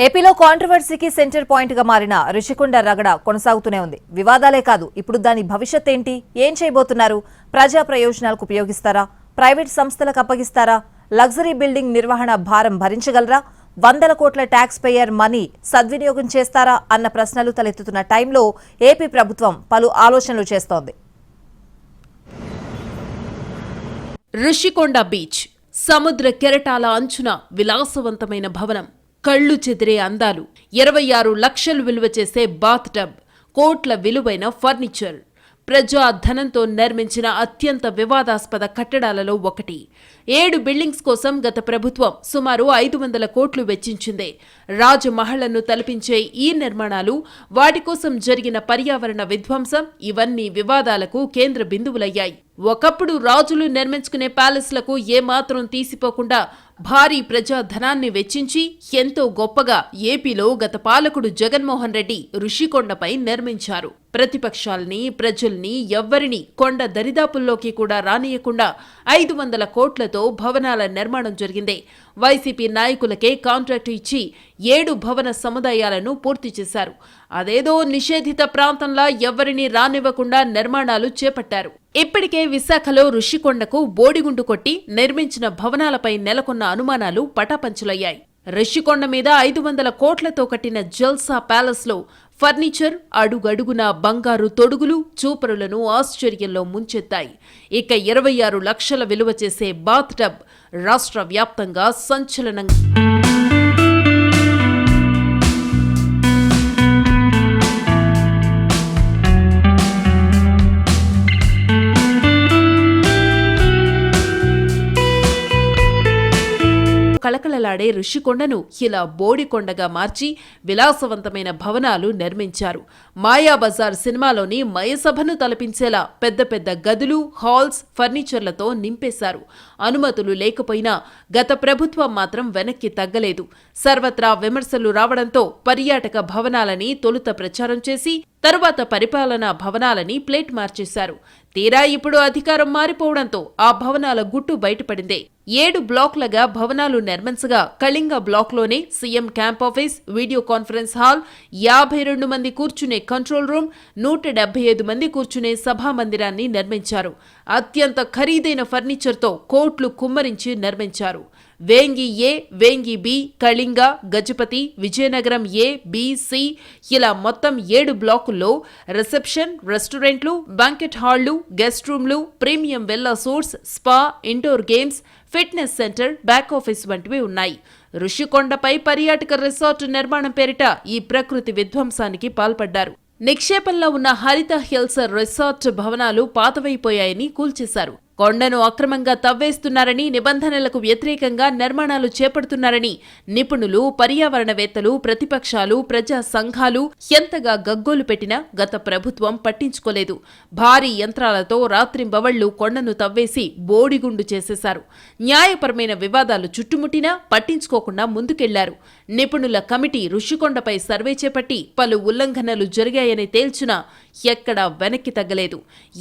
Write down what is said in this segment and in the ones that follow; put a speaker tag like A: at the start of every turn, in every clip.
A: ఏపీలో కాంట్రవర్సీకి centre point గా మారిన రిషికొండ రగడ కొనసాగుతూనే ఉంది. వివాదాలే కాదు, ఇప్పుడు దాని భవిష్యత్ ఏంటి, ఏం చేయబోతున్నారు? ప్రజా ప్రయోజనాలకు ఉపయోగిస్తారా, ప్రైవేట్ సంస్థలకు అప్పగిస్తారా, లగ్జరీ బిల్డింగ్ నిర్వహణ భారం భరించగలరా, వందల కోట్ల ట్యాక్స్ పేయర్ మనీ సద్వినియోగం చేస్తారా అన్న ప్రశ్నలు తలెత్తుతున్న టైంలో ఏపీ ప్రభుత్వం పలు ఆలోచనలు చేస్తోంది.
B: రిషికొండ బీచ్ సముద్ర కెరటాల అంచున విలాసవంతమైన భవనం, కళ్ళు చెదిరే అందాలు, 26 లక్షలు విలువ చేసే బాత్ టబ్, కోట్ల విలువైన ఫర్నిచర్, ప్రజా ధనంతో నిర్మించిన అత్యంత వివాదాస్పద కట్టడాలలో ఒకటి. 7 బిల్డింగ్స్ కోసం గత ప్రభుత్వం సుమారు 500 కోట్లు వెచ్చించింది. రాజమహళ్లను తలపించే ఈ నిర్మాణాలు, వాటి కోసం జరిగిన పర్యావరణ విధ్వంసం ఇవన్నీ వివాదాలకు కేంద్ర బిందువులయ్యాయి. ఒకప్పుడు రాజులు నిర్మించుకునే ప్యాలెస్లకు ఏమాత్రం తీసిపోకుండా భారీ ప్రజాధనాన్ని వెచ్చించి ఎంతో గొప్పగా ఏపీలో గత పాలకుడు జగన్మోహన్ రెడ్డి రిషికొండపై నిర్మించారు. ప్రతిపక్షాల్ని, ప్రజల్ని ఎవ్వరినీ కొండ దరిదాపుల్లోకి కూడా రానియకుండా 500 కోట్లతో భవనాల నిర్మాణం జరిగింది. వైసీపీ నాయకులకే కాంట్రాక్టు ఇచ్చి 7 భవన సముదాయాలను పూర్తి చేశారు. అదేదో నిషేధిత ప్రాంతంలా ఎవ్వరినీ రానివ్వకుండా నిర్మాణాలు చేపట్టారు. ఇప్పటికే విశాఖలో రిషికొండకు బోడిగుండు కొట్టి నిర్మించిన భవనాలపై నెలకొన్న అనుమానాలు పటాపంచలయ్యాయి. రిషికొండ మీద 500 కోట్లతో కట్టిన జల్సా ప్యాలెస్ లో ఫర్నిచర్ అడుగడుగున బంగారు తొడుగులు చూపరులను ఆశ్చర్యంలో ముంచెత్తాయి. ఇక 26 లక్షల విలువ చేసే బాత్ టబ్ రాష్ట్ర వ్యాప్తంగా సంచలనంగా కళకళలాడే రిషికొండను ఇలా బోడికొండగా మార్చి విలాసవంతమైన భవనాలు నిర్మించారు. మాయాబజార్ సినిమాలోని మయసభను తలపించేలా పెద్ద పెద్ద గదులు, హాల్స్, ఫర్నిచర్లతో నింపేశారు. అనుమతులు లేకపోయినా గత ప్రభుత్వం మాత్రం వెనక్కి తగ్గలేదు. సర్వత్రా విమర్శలు రావడంతో పర్యాటక భవనాలని తొలుత ప్రచారం చేసి తరువాత పరిపాలనా భవనాలని ప్లేట్ మార్చేశారు. తీరా ఇప్పుడు అధికారం మారిపోవడంతో ఆ భవనాల గుట్టు బయటపడిందే. 7 బ్లాక్లుగా భవనాలు నిర్మించగా కళింగ బ్లాక్లోనే CM camp office, video conference hall, 52 మంది కూర్చునే కంట్రోల్ రూమ్, 175 మంది కూర్చునే సభా మందిరాన్ని నిర్మించారు. అత్యంత ఖరీదైన ఫర్నిచర్తో కోట్లు కుమ్మరించి నిర్మించారు. Vengi A, Vengi B, Kalinga, Gajapati, Vizianagaram A, B, C ఇలా మొత్తం 7 బ్లాకుల్లో రిసెప్షన్, రెస్టారెంట్లు, బ్యాంకెట్ హాళ్లు, గెస్ట్ రూమ్లు, premium villa suites, spa, indoor games, fitness centre, back office వంటివి ఉన్నాయి. రిషికొండపై పర్యాటక రిసార్ట్ నిర్మాణం పేరిట ఈ ప్రకృతి విధ్వంసానికి పాల్పడ్డారు. నిక్షేపంలో ఉన్న హరిత హిల్స్ రిసార్ట్ భవనాలు పాతవైపోయాయని కూల్చేశారు. కొండను అక్రమంగా తవ్వేస్తున్నారని, నిబంధనలకు వ్యతిరేకంగా నిర్మాణాలు చేపడుతున్నారని నిపుణులు, పర్యావరణవేత్తలు, ప్రతిపక్షాలు, ప్రజా సంఘాలు ఎంతగా గగ్గోలు పెట్టినా గత ప్రభుత్వం పట్టించుకోలేదు. భారీ యంత్రాలతో రాత్రింబవళ్లు కొండను తవ్వేసి బోడిగుండు చేసేశారు. న్యాయపరమైన వివాదాలు చుట్టుముట్టినా పట్టించుకోకుండా ముందుకెళ్లారు. నిపుణుల కమిటీ రిషికొండపై సర్వే చేపట్టి పలు ఉల్లంఘనలు జరిగాయని తేల్చినా ఎక్కడా వెనక్కి తగ్గలేదు.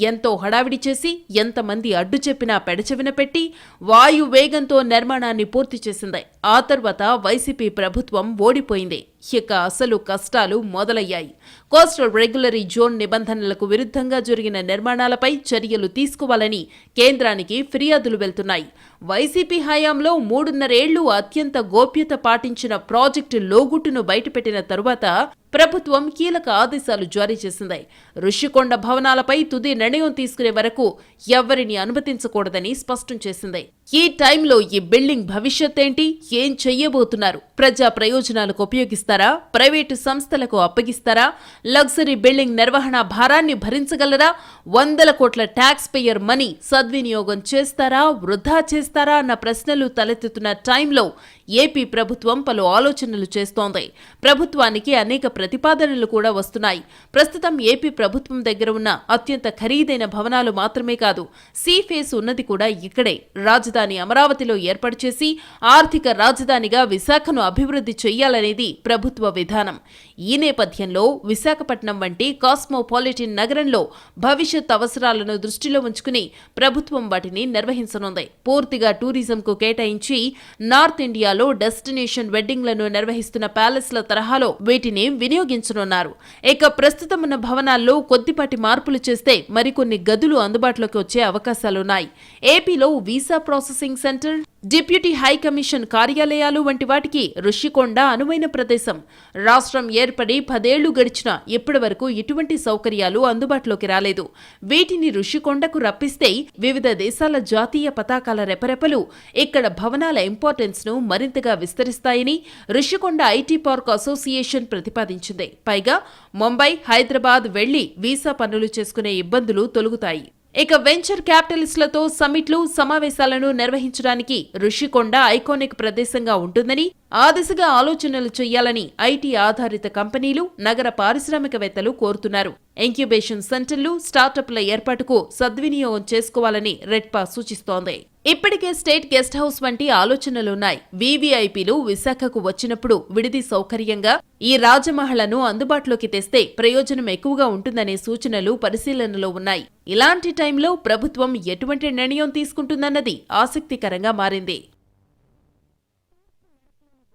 B: ఎంతో హడావిడి చేసి ఎంతమంది అడ్డు చెప్పినా పెడచెవిన పెట్టి వాయు వేగంతో నిర్మాణాన్ని పూర్తి చేసింది. ఆ తర్వాత వైసీపీ ప్రభుత్వం ఓడిపోయింది. ఇక అసలు కష్టాలు మొదలయ్యాయి. కోస్టల్ రెగ్యులరీ జోన్ నిబంధనలకు విరుద్ధంగా జరిగిన నిర్మాణాలపై చర్యలు తీసుకోవాలని కేంద్రానికి ఫిర్యాదులు వెళ్తున్నాయి. వైసీపీ హయాంలో 3.5 ఏళ్లు అత్యంత గోప్యత పాటించిన ప్రాజెక్టు లోగుట్టును బయటపెట్టిన తరువాత ప్రభుత్వం కీలక ఆదేశాలు జారీ చేసింది. రిషికొండ భవనాలపై తుది నిర్ణయం తీసుకునే వరకు ఎవ్వరిని అనుమతించకూడదని స్పష్టం చేసింది. ఈ టైంలో ఈ బిల్డింగ్ భవిష్యత్ ఏంటి, ఏం చెయ్యబోతున్నారు? ప్రజా ప్రయోజనాలకు ఉపయోగిస్తారా, ప్రైవేటు సంస్థలకు అప్పగిస్తారా, లగ్జరీ బిల్డింగ్ నిర్వహణ భారాన్ని భరించగలరా, వందల కోట్ల ట్యాక్స్ పేయర్ మనీ సద్వినియోగం చేస్తారా, వృధా చేస్తారా అన్న ప్రశ్నలు తలెత్తుతున్న టైంలో ఏపీ ప్రభుత్వం పలు ఆలోచనలు చేస్తోంది. ప్రభుత్వానికి అనేక ప్రతిపాదనలు కూడా వస్తున్నాయి. ప్రస్తుతం ఏపీ ప్రభుత్వం దగ్గర ఉన్న అత్యంత ఖరీదైన భవనాలు మాత్రమే కాదు, సీ ఫేస్ ఉన్నది కూడా ఇక్కడే. రాజధాని అమరావతిలో ఏర్పాటు చేసి ఆర్థిక రాజధానిగా విశాఖను అభివృద్ధి చెయ్యాలనేది ప్రభుత్వ విధానం. ఈ నేపథ్యంలో విశాఖపట్నం వంటి కాస్మోపాలిటన్ నగరంలో భవిష్యత్ అవసరాలను దృష్టిలో ఉంచుకుని ప్రభుత్వం వాటిని నిర్వహించనుంది. పూర్తిగా టూరిజంకు కేటాయించి నార్త్ ఇండియా ఏరియాలో డెస్టినేషన్ వెడ్డింగ్లను నిర్వహిస్తున్న ప్యాలెస్ల తరహాలో వీటిని వినియోగించనున్నారు. ఇక ప్రస్తుతం ఉన్న భవనాల్లో కొద్దిపాటి మార్పులు చేస్తే మరికొన్ని గదులు అందుబాటులోకి వచ్చే అవకాశాలున్నాయి. ఏపీలో visa processing centre, deputy high commission కార్యాలయాలు వంటి వాటికి రుషికొండ అనువైన ప్రదేశం. రాష్ట్రం ఏర్పడి 10 ఏళ్లు గడిచినా ఇప్పటి వరకు ఇటువంటి సౌకర్యాలు అందుబాటులోకి రాలేదు. వీటిని రుషికొండకు రప్పిస్తే వివిధ దేశాల జాతీయ పతాకాల రెపరెపలు ఇక్కడ భవనాల ఇంపార్టెన్స్ ను మరింతగా విస్తరిస్తాయని రుషికొండ ఐటీ పార్క్ అసోసియేషన్ ప్రతిపాదించింది. పైగా ముంబై, హైదరాబాద్ వెళ్లి వీసా పనులు చేసుకునే ఇబ్బందులు తొలగుతాయి. ఇక వెంచర్ క్యాపిటలిస్టులతో సమ్మిట్లు, సమావేశాలను నిర్వహించడానికి రుషికొండ ఐకానిక్ ప్రదేశంగా ఉంటుందని, ఆ దిశగా ఆలోచనలు చేయాలని ఐటీ ఆధారిత కంపెనీలు, నగర పారిశ్రామికవేత్తలు కోరుతున్నారు. ఇంక్యుబేషన్ సెంటర్లు, స్టార్టప్ల ఏర్పాటుకు సద్వినియోగం చేసుకోవాలని రెడ్పా సూచిస్తోంది. ఇప్పటికే స్టేట్ గెస్ట్ హౌస్ వంటి ఆలోచనలున్నాయి. వీవీఐపీలు విశాఖకు వచ్చినప్పుడు విడిది సౌకర్యంగా ఈ రాజమహళ్లను అందుబాటులోకి తెస్తే ప్రయోజనం ఎక్కువగా ఉంటుందనే సూచనలు పరిశీలనలో ఉన్నాయి. ఇలాంటి టైంలో ప్రభుత్వం ఎటువంటి నిర్ణయం తీసుకుంటుందన్నది ఆసక్తికరంగా మారింది.